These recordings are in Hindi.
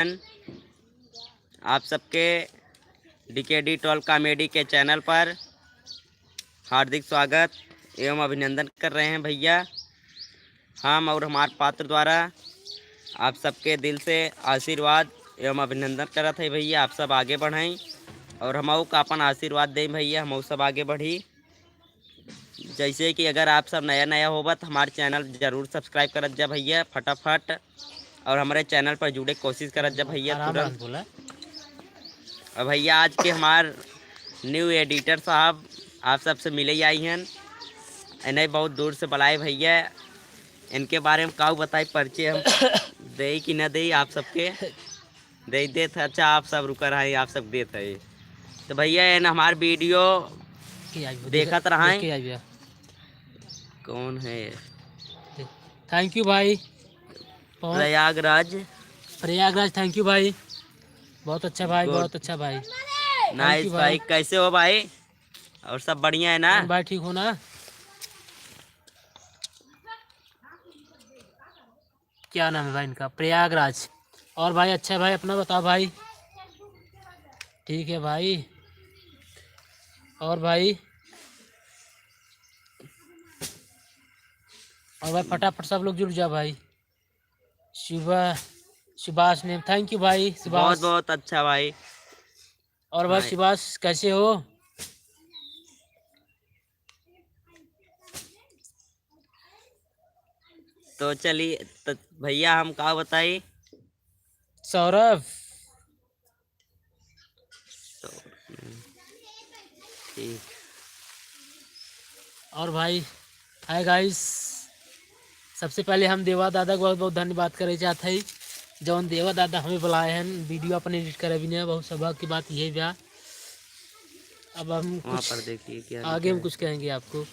आप सबके DKD 12 कॉमेडी के चैनल पर हार्दिक स्वागत एवं अभिनंदन कर रहे हैं भैया। हम और हमारे पात्र द्वारा आप सबके दिल से आशीर्वाद एवं अभिनंदन करत है भैया। आप सब आगे बढ़ें और हमऊ का अपन आशीर्वाद दें भैया, हमऊ सब आगे बढ़ी। जैसे कि अगर आप सब नया नया होगा तो हमारे चैनल ज़रूर सब्सक्राइब करत जा भैया फटाफट, और हमारे चैनल पर जुड़े कोशिश करत जा भैया तुरंत। और भैया आज के हमार न्यू एडिटर साहब आप सबसे मिले ही आई हैं, इन्हें बहुत दूर से बुलाए भैया। इनके बारे में काऊ बताए परिचय हम दे कि न दे, आप सबके दे देते। अच्छा आप सब रुक रहे, आप सब देते है तो भैया इन हमार वीडियो देखत रहे। कौन है? थैंक यू भाई। प्रयागराज। थैंक यू भाई, बहुत अच्छा भाई, बहुत अच्छा भाई। नाइस भाई, कैसे हो भाई? और सब बढ़िया है ना भाई? ठीक हो ना? क्या नाम है भाई इनका? प्रयागराज। और भाई अच्छा है भाई, अपना बताओ भाई। ठीक है भाई। और भाई फटाफट सब लोग जुड़ जाओ भाई। सुभाष नेम, थैंक यू भाई सुभाष। बहुत बहुत अच्छा भाई। और भाई सुभाष कैसे हो? तो चलिए तो भैया हम क्या बताइए। सौरभ। ठीक। और भाई हाय गाइस, सबसे पहले हम देवा दादा को बहुत बहुत धन्यवाद करे चाहते हैं, जौन देवा दादा हमें बुलाए हैं वीडियो अपन एडिट करे भी नहीं। बहुत सौभाग्य की बात यही भैया। अब हम वहाँ पर देखिए क्या आगे हम कुछ कहेंगे आपको।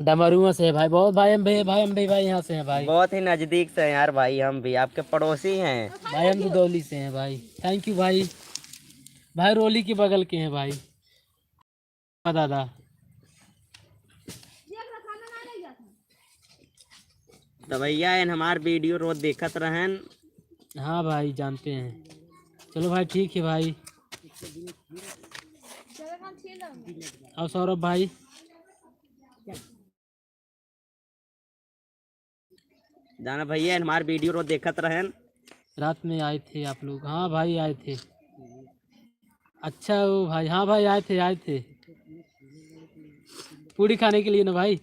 डमरुआ से है भाई, बहुत भाई हम भाई यहाँ से हैं भाई, बहुत ही नजदीक से हैं यार भाई, हम भी आपके पड़ोसी हैं भाई। हम दुदौली से हैं भाई। थैंक यू भाई। भाई रोली के बगल के हैं भाई दादा। तो भैया इन हमार वीडियो रोज देखत रहन। हाँ भाई जानते हैं। चलो भाई ठीक है भाई। और सौरभ भाई जाना भैया इन हमार वीडियो रोज देखत रहन। रात में आए थे आप लोग? हाँ भाई आए थे। अच्छा वो भाई, हाँ भाई आए थे पूरी खाने के लिए ना भाई।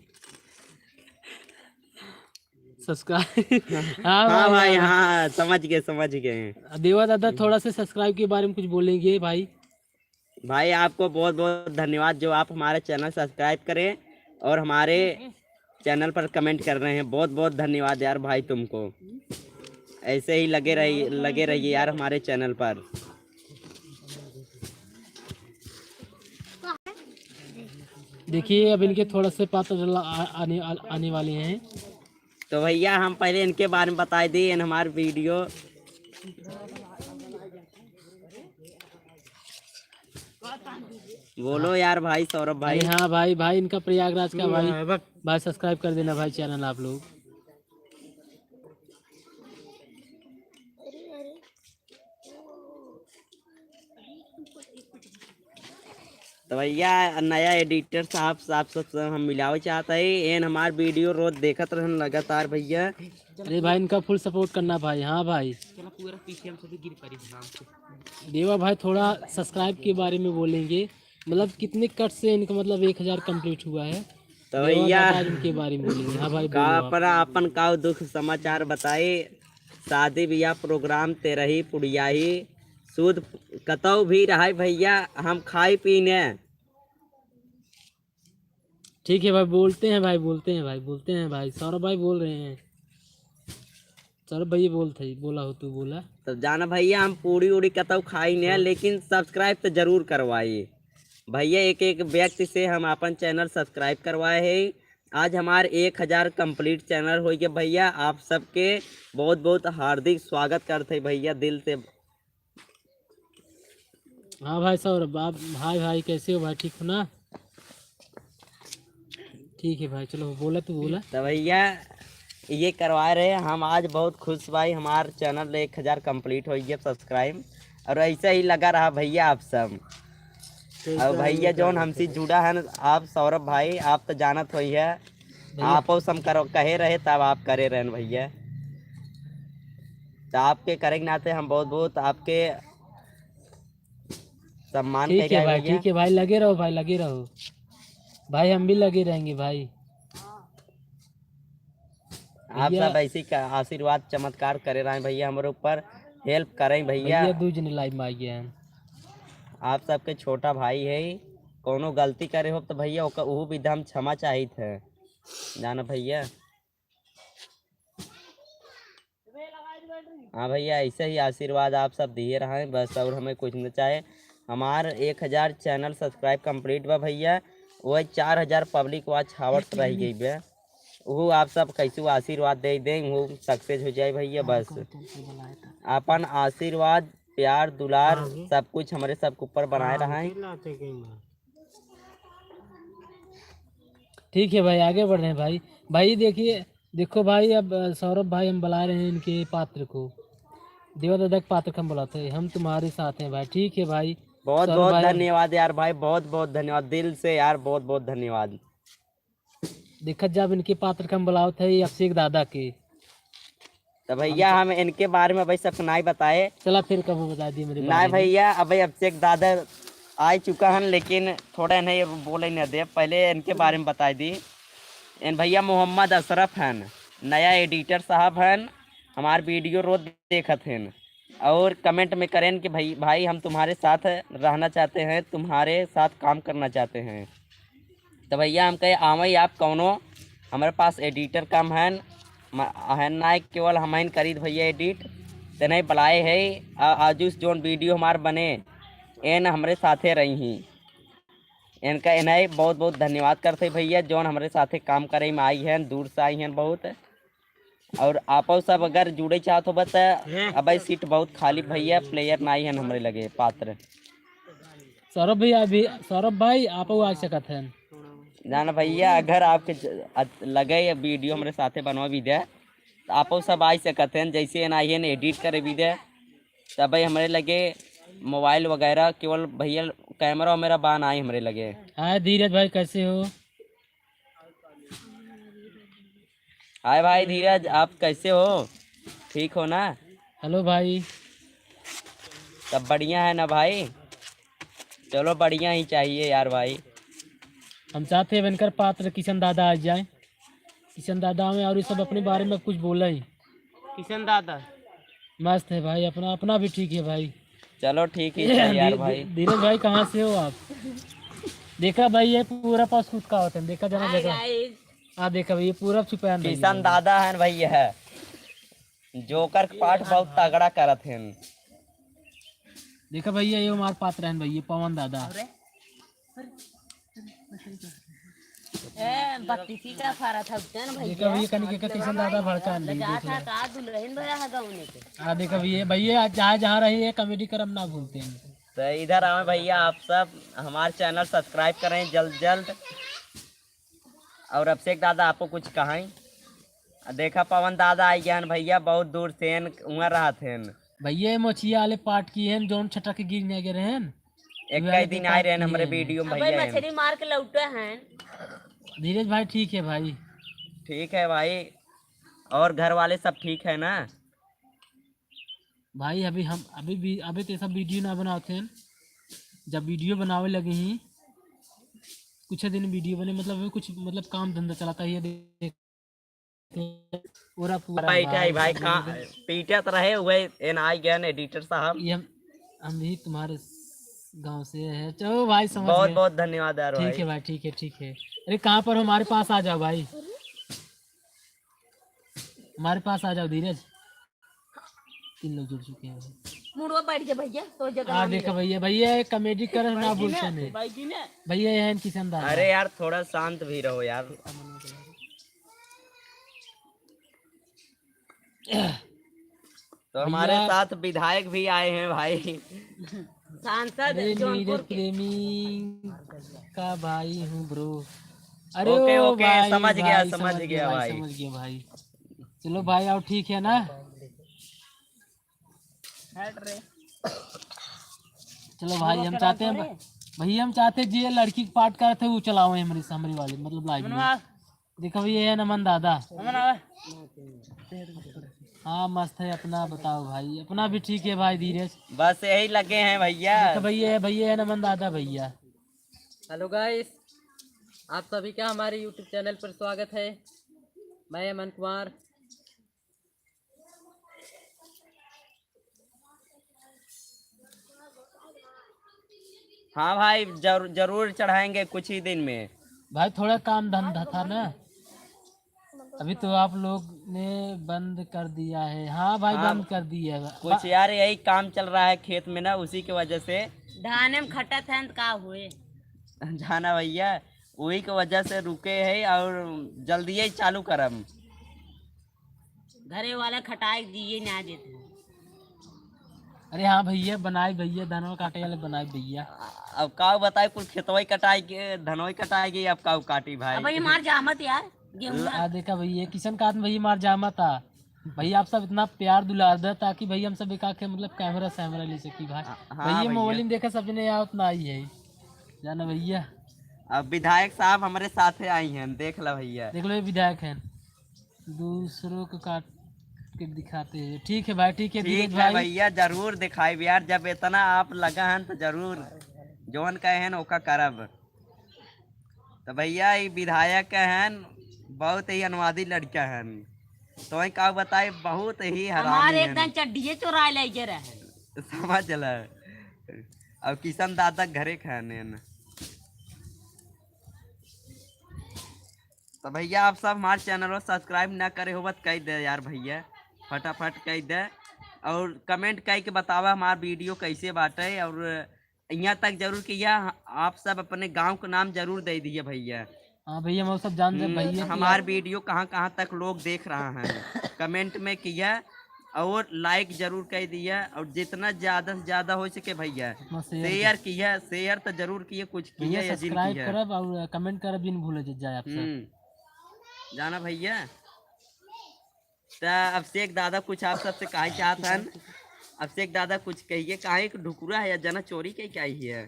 सब्सक्राइब हाँ भाई हाँ, समझ गए। देवा दादा थोड़ा सा सब्सक्राइब के बारे में कुछ बोलेंगे भाई? भाई आपको बहुत बहुत धन्यवाद जो आप हमारे चैनल सब्सक्राइब करें और हमारे चैनल पर कमेंट कर रहे हैं। बहुत बहुत धन्यवाद यार भाई, तुमको ऐसे ही लगे रहिए यार हमारे चैनल पर। देखिए अब इनके थोड़ा से पात्र आने वाले हैं। तो भैया हम पहले इनके बारे में बता दी इन हमारे वीडियो। बोलो यार भाई सौरभ भाई। हाँ भाई इनका प्रयागराज का भाई सब्सक्राइब कर देना भाई चैनल आप लोग। तो भैया नया एडिटर साहब सब हम मिलावे चाहते हैं। एन हमार वीडियो रोज देखत रहन लगातार भैया। अरे भाई इनका फुल सपोर्ट करना भाई। हाँ भाई देवा भाई थोड़ा सब्सक्राइब के बारे में बोलेंगे, मतलब कितने कट से इनका मतलब 1000 कंप्लीट हुआ है। तो भैया इनके बारे में बोलेंगे। हाँ भाई का अपन का दुख समाचार बताए। शादी ब्याह प्रोग्राम तेरा ही पुड़िया ही सूद कतौ भी रहा भैया, हम खाई पीने। ठीक है भाई, बोलते हैं भाई सौरभ भाई बोल रहे हैं। सौरभ भाई बोला हो तू बोला। तब जाना भैया हम पूरी उड़ी कतौ खाई नहीं, लेकिन सब्सक्राइब तो जरूर करवाइए भैया। एक एक व्यक्ति से हम अपन चैनल सब्सक्राइब करवाए हैं। आज हमारे 1000 कंप्लीट चैनल हो गए भैया। आप सबके बहुत बहुत हार्दिक स्वागत करते भैया दिल से। हाँ भाई सौरभ आप भाई कैसे हो भाई? ठीक हो ना? ठीक है भाई, चलो बोला तो बोला। तो भैया ये करवा रहे हैं हम आज। बहुत खुश भाई, हमारा चैनल 1000 कंप्लीट हो गया सब्सक्राइब, और ऐसा ही लगा रहा भैया आप सब। और भैया जोन हमसे जुड़ा है न, आप सौरभ भाई, आप तो जानत हो है, भैया आप सम करो कहे रहे तब आप करे रहे न भैया। तो आपके करे के नाते हम बहुत बहुत आपके सम्मान कर रहे हैं भैया। ठीक है भाई, लगे रहो भाई, लगे रहो भाई, हम भी लगे रहेंगे भाई। आप भैया सब ऐसी आशीर्वाद चमत्कार करे रहे हैं भैया, हमारे ऊपर हेल्प करें भैया। भैया 2 जने लाइव में आ गए हैं। आप सबके छोटा भाई है, कोनो गलती करे हो तो भैया वो भी हम क्षमा चाहिए थे जाना भैया। हाँ भैया, ऐसे ही आशीर्वाद आप सब दिए रहे बस, और हमें कुछ नहीं चाहे। हमार 1000 चैनल सब्सक्राइब कंप्लीट बा भैया, वही 4000 पब्लिक वॉच हावर्स रह गई बे। वो आप सब कैसे आशीर्वाद दे दें वो सक्सेस हो जाए भैया। बस अपन आशीर्वाद प्यार दुलार सब कुछ हमारे सबके ऊपर बनाए रहा है। ठीक है भाई, आगे बढ़ रहे हैं भाई। भाई देखिए, देखो भाई, अब सौरभ भाई हम बुला रहे हैं इनके पात्र को, देवा दादा के पात्र को हम बुलाते हैं, हम तुम्हारे साथ हैं भाई। ठीक है भाई, बहुत सौरभ बहुत भाई धन्यवाद यार भाई, बहुत बहुत धन्यवाद दिल से यार, बहुत बहुत धन्यवाद। देखा जब इनके पात्र को हम बुलाओ थे अभिषेक दादा के। तो भैया हम इनके बारे में भाई सब नहीं बताए। चला फिर कब बता दिए मेरे नहीं बारे में। भैया, अभी अभिषेक दादा आ चुका है, लेकिन थोड़ा नहीं बोले नहीं दे, पहले इनके बारे में बता दी। इन भैया मोहम्मद अशरफ हैं, नया एडिटर साहब हैं, हमारे वीडियो रोज देखत हैं और कमेंट में करें कि भाई भाई हम तुम्हारे साथ रहना चाहते हैं, तुम्हारे साथ काम करना चाहते हैं। तो भैया हम कहे आवई आप कौनो, हमारे पास एडिटर कम है ना, केवल हम करी भैया एडिट तो नहीं बुलाए है। आज जोन वीडियो हमारे बने एन हमारे साथे रही ही, इनका इन्हें बहुत बहुत धन्यवाद करते भैया, जोन हमारे साथे काम करे में आई हैं, दूर से आई हैं बहुत। और आप सब अगर जुड़े चाहते हो बता, अब सीट बहुत खाली भैया, प्लेयर नहीं है हमारे लगे पात्र। सौरभ भैया अभी, सौरभ भाई आप आ सकत हैं जाना भैया, अगर आपके लगे ये वीडियो हमारे साथे बनवा भी दे तो आप सब आ सकते हैं, जैसे ना आई एडिट करे भी दे तब भाई हमारे लगे मोबाइल वगैरह, केवल भैया कैमरा मेरा बान आई हमारे लगे। हाय धीरज भाई, कैसे हो? हाय भाई धीरज, आप कैसे हो? ठीक हो ना? हेलो भाई। सब बढ़िया है ना भाई? चलो बढ़िया ही चाहिए यार भाई। हम चाहते हैं बनकर पात्र किशन दादा आ जाए, किशन दादा में और ये सब अपने बारे में कुछ बोला ही। किशन दादा मस्त है भाई, अपना अपना भी ठीक है भाई। चलो ठीक ही है यार भाई। धीरज भाई कहाँ से हो आप? देखा भाई ये पूरा पास खुद का होता है, देखा जरा देखा। हाँ देखा भाई, ये पूरा छुपा नहीं। किशन दादा है भैया, है जोकर पाठ बहुत तगड़ा करत हैं। देखा भैया, ये हमारे पात्र हैं भैया, पवन दादा। बत्तीसी का फारा था देखा भैया, कनिके का किशन दादा भड़का नहीं देख लो। का दुल्हन भरा है गाउने के। हाँ देखा भैया, भैया जहाँ जहाँ रही है कॉमेडी करम ना भूलते हैं। तो इधर आए भैया, आप सब हमारे चैनल सब्सक्राइब करें जल्द जल्द। और अभिषेक दादा आपको कुछ कहें? देखा पवन दादा आई गए भैया, बहुत दूर से वहाँ रहा थे भैया मोचिया वाले पार्ट की हैं, जोन छटक के गिर नहीं गिरे हैं। एक कई दिन आए रहे हमारे वीडियो में भैया। मछली मार के लौटे हैं। धीरज भाई ठीक है भाई? ठीक है भाई, और घर वाले सब ठीक है ना भाई? अभी हम अभी तो सब वीडियो ना बनाते हैं, जब वीडियो बनावे लगे ही कुछ दिन वीडियो बने, मतलब अभी कुछ मतलब काम धंधा चलाता है पूरा पूरा भाई पीटत रहे हुए एन आई गए एडिटर साहब। ये हम भी तुम्हारे गांव से है। चलो भाई समझ बहुत गए। बहुत धन्यवाद यार ठीक भाई। है भाई, ठीक है ठीक है। अरे कहाँ पर हो? हमारे पास आ जाओ भाई, हमारे पास आ जाओ धीरज। 3 लोग जुड़ चुके हैं भाई। मुड़वा बैठ जा भैया, तो जगह हाँ देखा भैया, भैया कॉमेडी कर ना भूलते हैं भैया, ये है किशन दादा। अरे यार थोड़ा शांत भी रहो यार। तो हमारे साथ विधायक भी आए हैं भाई। सांसद नीरज जौनपुर के। प्रेमी का भाई हूँ ब्रो। अरे ओके ओ ओके, भाई, समझ गया भाई, समझ गया भाई। समझ गया भाई। चलो भाई आओ, ठीक है ना। चलो भाई हम चाहते हैं भैया, हम चाहते हैं जी लड़की के पार्ट कर थे वो चलाओ हमारी हमारी वाली मतलब लाइव में। देखो भैया ये है नमन दादा। हाँ मस्त है। अपना बताओ भाई? अपना भी ठीक है भाई, धीरज। बस यही लगे हैं भैया। देखो भैया है नमन दादा भैया। हेलो गाइस, आप सभी का हमारे यूट्यूब चैनल पर स्वागत है। मैं अमन कुमार। हाँ भाई जरूर चढ़ाएंगे कुछ ही दिन में। भाई थोड़ा काम धंधा था ना, अभी तो आप लोग ने बंद कर दिया है। हाँ भाई हाँ, बंद कर दिया है। कुछ यार यही काम चल रहा है खेत में ना, उसी की वजह से धाने में खटा था तो का हुए। जाना भैया, वही की वजह से रुके हैं और जल्दी ही चालू करम। घरे वाले खटाई दिए ना देते। अरे हाँ भैया बनाए, भैया धनवा काटे वाले बनाए भैया। अब काऊ बताए कुल खेतवई कटाएगी धनोई कटाएगी, अब काऊ काटी भाई। अब ये मार जामत यार गेहूं। आ देखा भैया किशन का भैया मार जामा था। भैया आप सब इतना प्यार दुलार दे ताकि भैया हम सब एक आके मतलब कैमरा ले सकी भाई। भैया भैया। मोबाइल में देखा सबने यहाँ उतना आई है जाना भैया। अब विधायक साहब हमारे साथ आई हैं, देख लो भैया। देख लो ये विधायक है, दूसरों को काट के दिखाते हैं। ठीक है भाई, ठीक है ठीक धीरज है भाई। भैया, जरूर दिखाई यार, जब इतना आप लगा हैं तो जरूर जोन कहे हैं ओका करब। तो भैया ये विधायक हैं, बहुत ही अनुवादी लड़का हैं, तो ही का बताए बहुत ही हरामी हमारे हैं। एकदम चड्डिए चुरा ले जे रहे। समझ ल। अब किशन दादा घरे खाने न। तो भैया आप सब हमारे चैनल को सब्सक्राइब ना करे हो बत कह दे यार भैया, फटाफट कह दे और कमेंट कह के बतावा हमारा वीडियो कैसे बाटे, और यहाँ तक जरूर किया आप सब अपने गांव का नाम जरूर दे दिए भैया। हाँ भैया वो सब जान भैया हमार वीडियो कहाँ कहाँ तक लोग देख रहा हैं कमेंट में किया, और लाइक जरूर कर दिया, और जितना ज्यादा से ज्यादा हो सके भैया शेयर किया, शेयर तो जरूर किए, कुछ किया या जिन सब्सक्राइब किया। करब और कमेंट करब भी नहीं भूले जाए आप सब। जाना भैया। तो अभिषेक दादा कुछ आप सबसे कहा चाहत हन। अभिषेक दादा कुछ कहिए, काहे कि ढुकुरा है या जना चोरी के क्या ही है,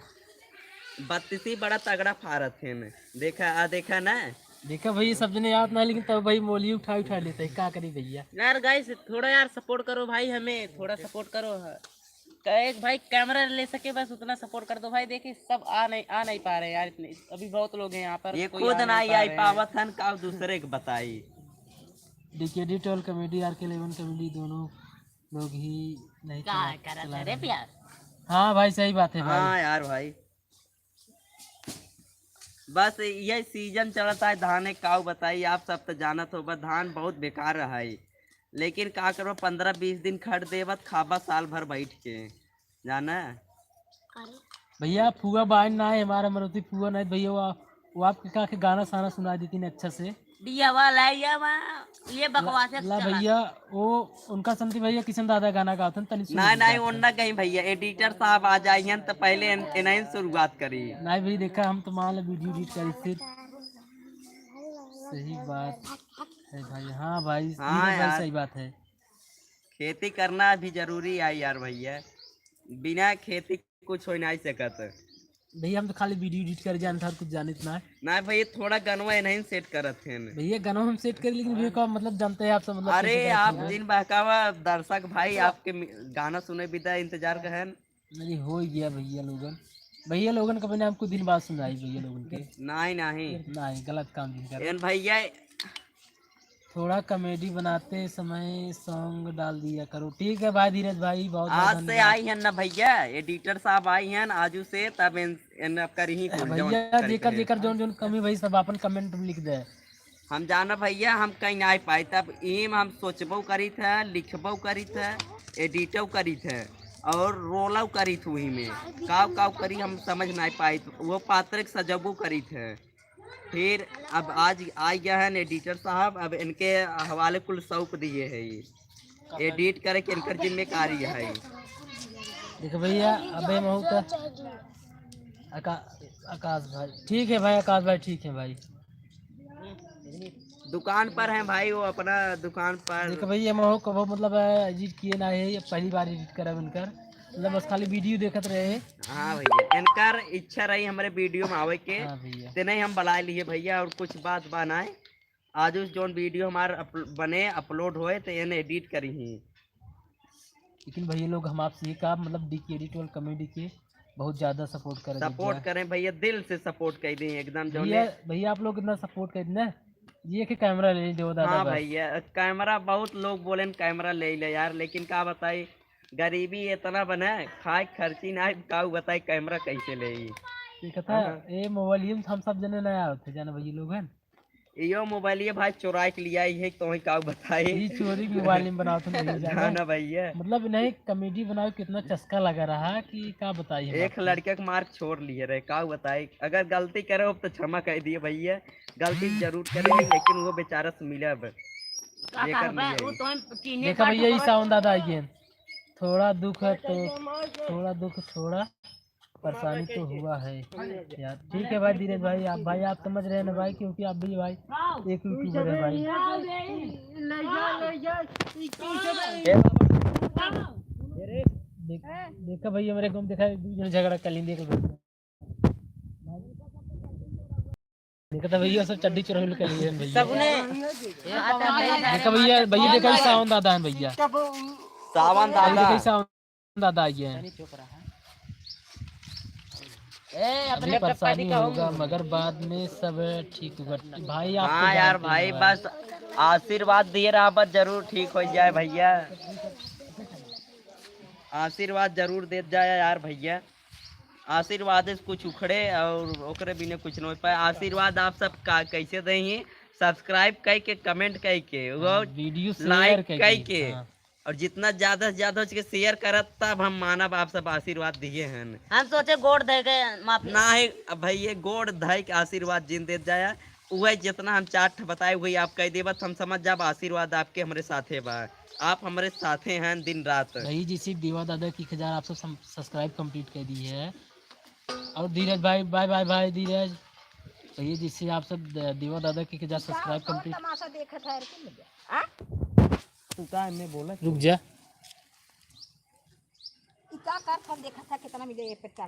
बत्तीसी बड़ा तगड़ा फारत है न। देखा ना। देखा भैया सब जने याद ना, लेकिन तब भाई मोली उठा लेते हैं, क्या करी भैया। यार गाइस थोड़ा यार सपोर्ट करो भाई, हमें थोड़ा सपोर्ट करो। एक भाई कैमरा ले सके बस उतना सपोर्ट कर दो भाई। देखिए सब आ नहीं पा रहे यार, इतने अभी बहुत लोग हैं यहाँ पर। ये कोई खुद आ नहीं पा आई रहे हैं। पावत हन, का दूसरे के बताई। Decade toll comedy RK11 comedy दोनों लोग ही नहीं क्या करत है रे प्यार। हाँ भाई सही बात है भाई। हाँ यार भाई, बस ये सीजन चलता है धान काऊ बताई, आप सब तो जानत हो, बस धान बहुत बेकार रहा है, लेकिन का करो 15-20 दिन खट देवत खाबा साल भर बैठ के जाना। भैया फुआ बाइन ना है हमारा मरुति फुआ नहीं भैया, वो आपके का के गाना साना सुना देती ने अच्छा से। दिया वाला ये बकवास है। ला भैया वो उनका संती भैया किशन दादा गाना गाते हैं तनी नहीं उन्ना कहीं भैया एडिटर साहब आ जाइए तो पहले इन्हीं शुरुआत करी। नहीं भाई देखा हम तो मान लो वीडियो एडिट करी फिर। सही बात है भाई। हाँ भाई यार। सही बात है। खेती करना भी जरूरी है यार भैया, बिना खेती कुछ हो नहीं सकत। भैया हम तो खाली वीडियो एडिट कर जानते हैं, कुछ जाने ना। ना भैया थोड़ा गनवा नहीं सेट करत थे भैया गाना हम सेट कर, लेकिन भैया का मतलब जानते हैं आप सब मतलब। अरे आप जिन बहकावा दर्शक भाई आपके गाना सुने बिदा इंतजार का है। नहीं हो गया भैया लोगन का मैंने आपको दिन बाद सुनाई भैया लोगन के। नहीं गलत काम नहीं कर। एन भैया थोड़ा कॉमेडी बनाते समय सॉन्ग डाल दिया करो। ठीक है भाई धीरज भाई, बहुत आज से आई है ना भैया, एडिटर साहब आई हैं आजू से, तब इन कर ही भैया जेकर जोन कमी भाई सब अपन कमेंट में लिख दे। हम जाना भैया, हम कहीं नहीं पाए, तब एम हम सोचबो करी था, लिखबो करी था, एडिटो करी था और रोलव करी थी, वही में काव करी हम समझ नहीं पाई, वो पात्र सजबो करी थे। फिर अब आज आ गया है एडिटर साहब, अब इनके हवाले कुल सौंप दिए है, ये एडिट करे के इनकर जिम्मेदारी है। देखो भैया अबे महू तो आकाश भाई ठीक है भाई, आकाश भाई ठीक है भाई। दुकान पर हैं भाई, वो अपना दुकान पर। देखो भाई हम हो कबो मतलब एडिट किए ना है, ये पहली बार एडिट करा बनकर, मतलब बस खाली वीडियो देखत रहे। हाँ भैया, इनकर इच्छा रही हमारे वीडियो में आवे के, हाँ भैया। ते नहीं हम बुला लिए भैया। और कुछ बात बनाए आज उस जोन वीडियो हमारे बने अपलोड होए तो इन्हें एडिट करी ही। लेकिन भैया लोग हम आपसे ये कहा मतलब डी के एडिट कॉमेडी के बहुत ज़्यादा सपोर्ट कर सपोर्ट करें भैया, दिल से सपोर्ट कर दी एकदम जो भैया। भैया आप लोग इतना सपोर्ट कर ना, ये कि कैमरा ले दो दादा हाँ बस। भैया, कैमरा बहुत लोग बोले कैमरा ले ले यार, लेकिन का बताई गरीबी इतना बना है, खाए खर्ची ना का बताई कैमरा कैसे ले। ठीक था ये मोबाइल हम सब जने नया होते जाना भैया लोग हैं। यो मोबाइल ये भाई चुरा के लिया है तो ही का बताए। ये चोरी मोबाइल में बनाओ तो नहीं जाना जाना भैया, मतलब नहीं कॉमेडी बनाओ कितना चस्का लगा रहा कि क्या बताइए। एक लड़के का मार्क छोड़ लिए रहे, का बताए। अगर गलती करे तो क्षमा कह दिए भैया, गलती जरूर करे लेकिन वो बेचारा से मिला अब का ये कर कर बे लिया वो ही। तो चीनी देखा भैया ये सावन दादा आइए, थोड़ा दुख है तो थोड़ा दुख थोड़ा परेशानी तो हुआ है यार। ठीक है भाई धीरज भाई, आप समझ रहे हैं ना भाई, क्योंकि आप भी भाई एक यूट्यूबर है भाई। देखा भैया मेरे को देखा झगड़ा कर ली देख देखा था भैया सब चड्डी चुरा कर लिए भैया सबने देखा भैया। भैया देखा सावन दादा है भैया, सावन भाई दादा देखा सावन दादा आइए हैं। अभी परेशानी होगा मगर बाद में सब ठीक होगा भाई। आप हाँ यार भाई, बस आशीर्वाद दिए रहा, बस जरूर ठीक हो जाए भैया, आशीर्वाद जरूर दे जाए यार भैया। आशीर्वाद से कुछ उखड़े और ओकरे बिना कुछ नहीं हो पाए। आशीर्वाद आप सब का कैसे देंगे, सब्सक्राइब कई के, कमेंट कई के, वो वीडियो लाइक शेयर कई के, और जितना ज्यादा से ज्यादा उसके शेयर करत तब हम मानब आप सब आशीर्वाद दिए हैं। हम सोचे गोड़ दे के माफ ना है अब भैया, गोड़ धई के आशीर्वाद जिन दे जाए वही जितना हम चार्ट बताए वही आप कह दे, बस हम समझ जाब आशीर्वाद आपके हमारे साथे बा, आप हमारे साथे हैं दिन रात। भाई जिसे देवा दादा की 1000 आप सब सब्सक्राइब कंप्लीट कर दी है। और धीरज भाई बाय बाय भाई धीरज भैया, जिससे आप सब देवा दादा की 1000 सब्सक्राइब कंप्लीट। तू का मैं बोला रुक जा। क्या कर देखा था कितना मिले ये पे चढ़ा।